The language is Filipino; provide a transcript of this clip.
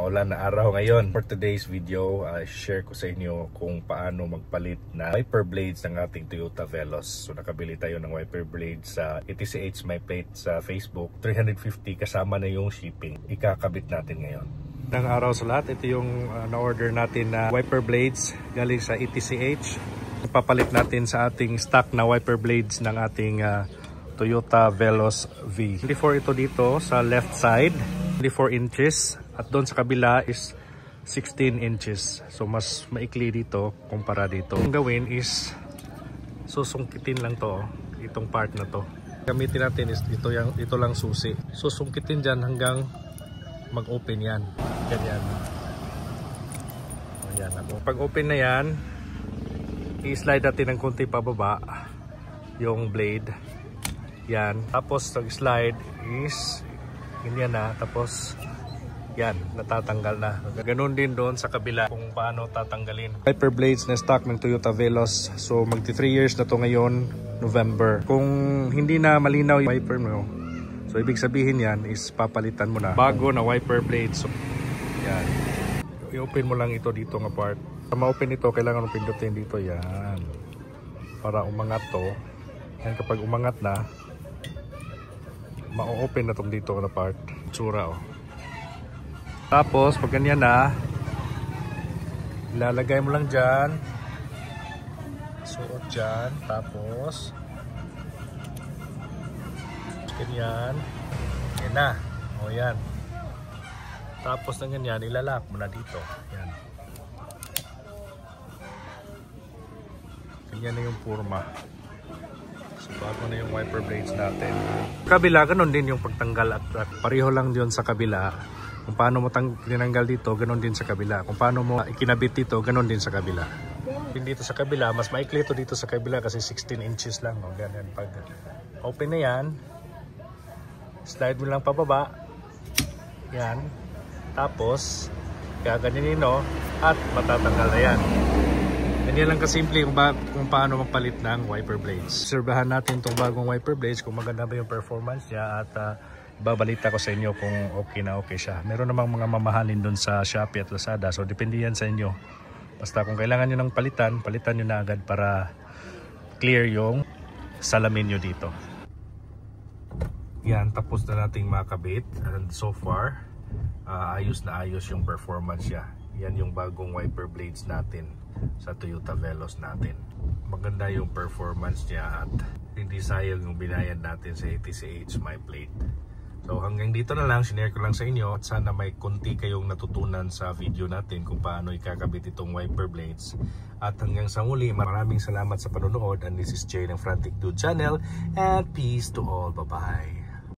maulan na araw ngayon. For today's video, share ko sa inyo kung paano magpalit na wiper blades ng ating Toyota Veloz. So nakabili tayo ng wiper blades sa ETCH My Plate sa Facebook. 350 kasama na yung shipping. Ikakabit natin ngayon. Ng araw sa lahat, ito yung na-order natin na wiper blades galing sa ETCH. Ipapalit natin sa ating stock na wiper blades ng ating Toyota Veloz V. 24 ito dito sa left side, 24 inches. At doon sa kabila is 16 inches. So mas maikli dito kumpara dito. Ang gawin is susungkitin lang to, itong part na to. Gamitin natin is ito lang susi. Susungkitin dyan hanggang mag-open yan. Ganyan. Ayan. Pag open na yan, i-slide natin ng konti pababa yung blade. Yan. Tapos nag-slide is ganyan na. Tapos yan, natatanggal na. Ganun din doon sa kabila kung paano tatanggalin. Wiper blades na stock ng Toyota Veloz. So magti 3 years na to ngayon, November. Kung hindi na malinaw yung wiper mo, so ibig sabihin yan is papalitan mo na bago na wiper blades. So, yan. I-open mo lang ito dito nga part. Para ma-open ito, kailangan mo pindutin dito. Yan. Para umangat to. Yan, kapag umangat na, ma-open na itong dito na part. Tsura oh. Tapos pag ganyan na, ilalagay mo lang dyan, suot dyan, tapos ganyan, yan na, o yan. Tapos ng ganyan, ilalak mo na dito, yan. Ganyan na yung forma. So bago na yung wiper blades natin. Kabila, ganun din yung pagtanggal at pareho lang din sa kabila. Kung paano mo tinanggal dito, ganun din sa kabila. Kung paano mo ikinabit dito, ganun din sa kabila. Dito sa kabila, mas maikli ito dito sa kabila kasi 16 inches lang. O, ganyan. Pag open na yan, slide mo lang pababa. Yan. Tapos, gaganyanin no, at matatanggal na yan. Ganyan lang kasimple kung paano magpalit ng wiper blades. Obserbahan natin itong bagong wiper blades kung maganda ba yung performance niya at babalita ko sa inyo kung okay na okay siya. Meron namang mga mamahalin doon sa Shopee at Lazada. So depende yan sa inyo. Basta kung kailangan nyo ng palitan nyo na agad para clear yung salamin nyo dito. Yan, tapos na nating makabit. And so far, ayos na ayos yung performance niya. Yan yung bagong wiper blades natin sa Toyota Veloz natin. Maganda yung performance niya at hindi sayang yung binayad natin sa ETCH My Plate. So hanggang dito na lang, sinare ko lang sa inyo at sana may konti kayong natutunan sa video natin kung paano ikakabit itong wiper blades. At hanggang sa muli, maraming salamat sa panonood, and this is Jay ng Frantic Dude Channel, and peace to all. Bye bye.